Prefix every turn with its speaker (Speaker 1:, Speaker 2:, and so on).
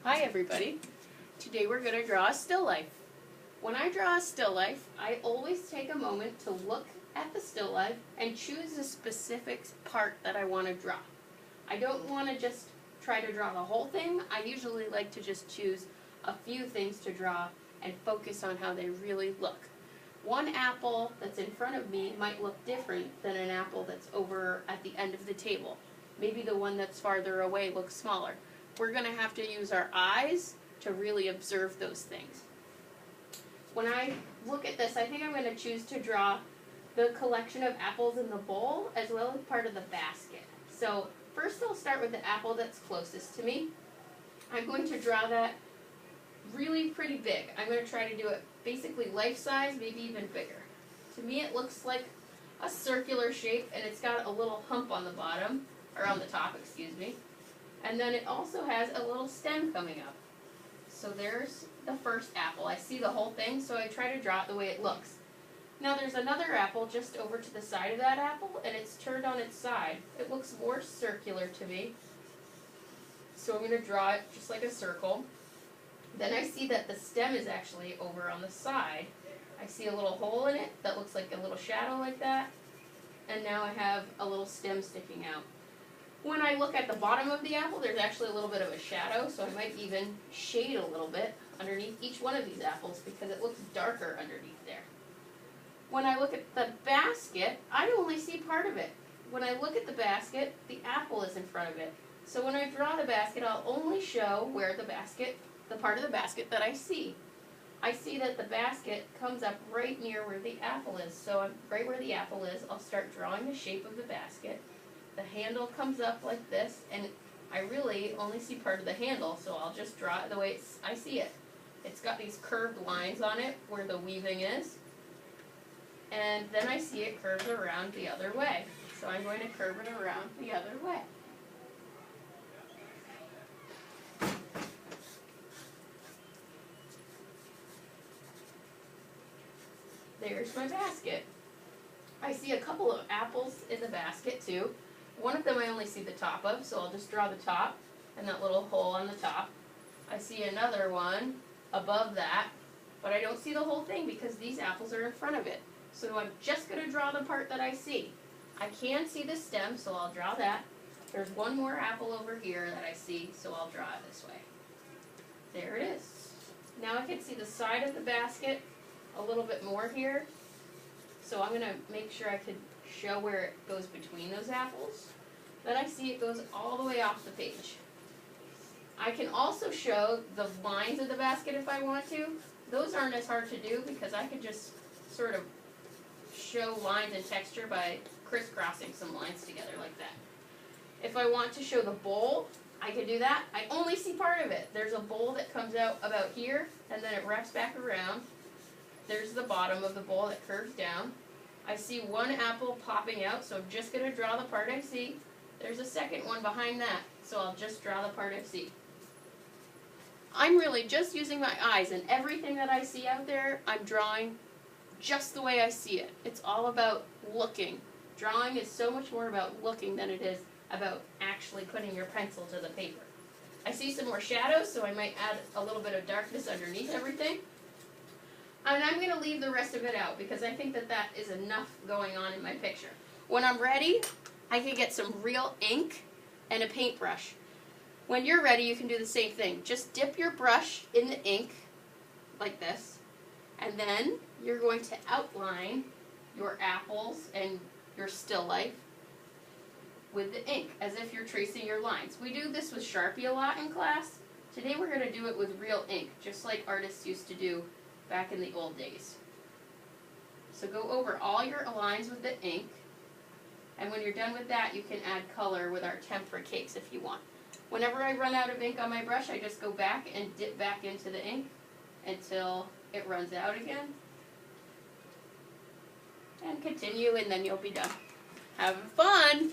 Speaker 1: Hi everybody. Today we're going to draw a still life. When I draw a still life, I always take a moment to look at the still life and choose a specific part that I want to draw. I don't want to just try to draw the whole thing. I usually like to just choose a few things to draw and focus on how they really look. One apple that's in front of me might look different than an apple that's over at the end of the table. Maybe the one that's farther away looks smaller. We're going to have to use our eyes to really observe those things. When I look at this, I think I'm going to choose to draw the collection of apples in the bowl as well as part of the basket. So first I'll start with the apple that's closest to me. I'm going to draw that really pretty big. I'm going to try to do it basically life size, maybe even bigger. To me it looks like a circular shape and it's got a little hump on the bottom, or on the top, excuse me. And then it also has a little stem coming up. So there's the first apple. I see the whole thing, so I try to draw it the way it looks. Now there's another apple just over to the side of that apple, and it's turned on its side. It looks more circular to me. So I'm going to draw it just like a circle. Then I see that the stem is actually over on the side. I see a little hole in it that looks like a little shadow like that. And now I have a little stem sticking out. When I look at the bottom of the apple, there's actually a little bit of a shadow, so I might even shade a little bit underneath each one of these apples because it looks darker underneath there. When I look at the basket, I only see part of it. When I look at the basket, the apple is in front of it. So when I draw the basket, I'll only show where the part of the basket that I see. I see that the basket comes up right near where the apple is. So right where the apple is, I'll start drawing the shape of the basket. The handle comes up like this, and I really only see part of the handle, so I'll just draw it the way I see it. It's got these curved lines on it where the weaving is, and then I see it curves around the other way. So I'm going to curve it around the other way. There's my basket. I see a couple of apples in the basket too. One of them I only see the top of, so I'll just draw the top and that little hole on the top. I see another one above that, but I don't see the whole thing because these apples are in front of it. So I'm just going to draw the part that I see. I can see the stem, so I'll draw that. There's one more apple over here that I see, so I'll draw it this way. There it is. Now I can see the side of the basket a little bit more here. So I'm going to make sure I can show where it goes between those apples. Then I see it goes all the way off the page. I can also show the lines of the basket if I want to. Those aren't as hard to do because I can just sort of show lines and texture by crisscrossing some lines together like that. If I want to show the bowl, I can do that. I only see part of it. There's a bowl that comes out about here and then it wraps back around. There's the bottom of the bowl that curves down. I see one apple popping out, so I'm just going to draw the part I see. There's a second one behind that, so I'll just draw the part I see. I'm really just using my eyes, and everything that I see out there, I'm drawing just the way I see it. It's all about looking. Drawing is so much more about looking than it is about actually putting your pencil to the paper. I see some more shadows, so I might add a little bit of darkness underneath everything. And I'm going to leave the rest of it out because I think that is enough going on in my picture. When I'm ready, I can get some real ink and a paintbrush. When you're ready, you can do the same thing. Just dip your brush in the ink like this, and then you're going to outline your apples and your still life with the ink as if you're tracing your lines. We do this with Sharpie a lot in class. Today we're going to do it with real ink, just like artists used to do back in the old days. So go over all your lines with the ink, and when you're done with that, you can add color with our tempera cakes if you want. Whenever I run out of ink on my brush, I just go back and dip back into the ink until it runs out again. And continue, and then you'll be done. Have fun!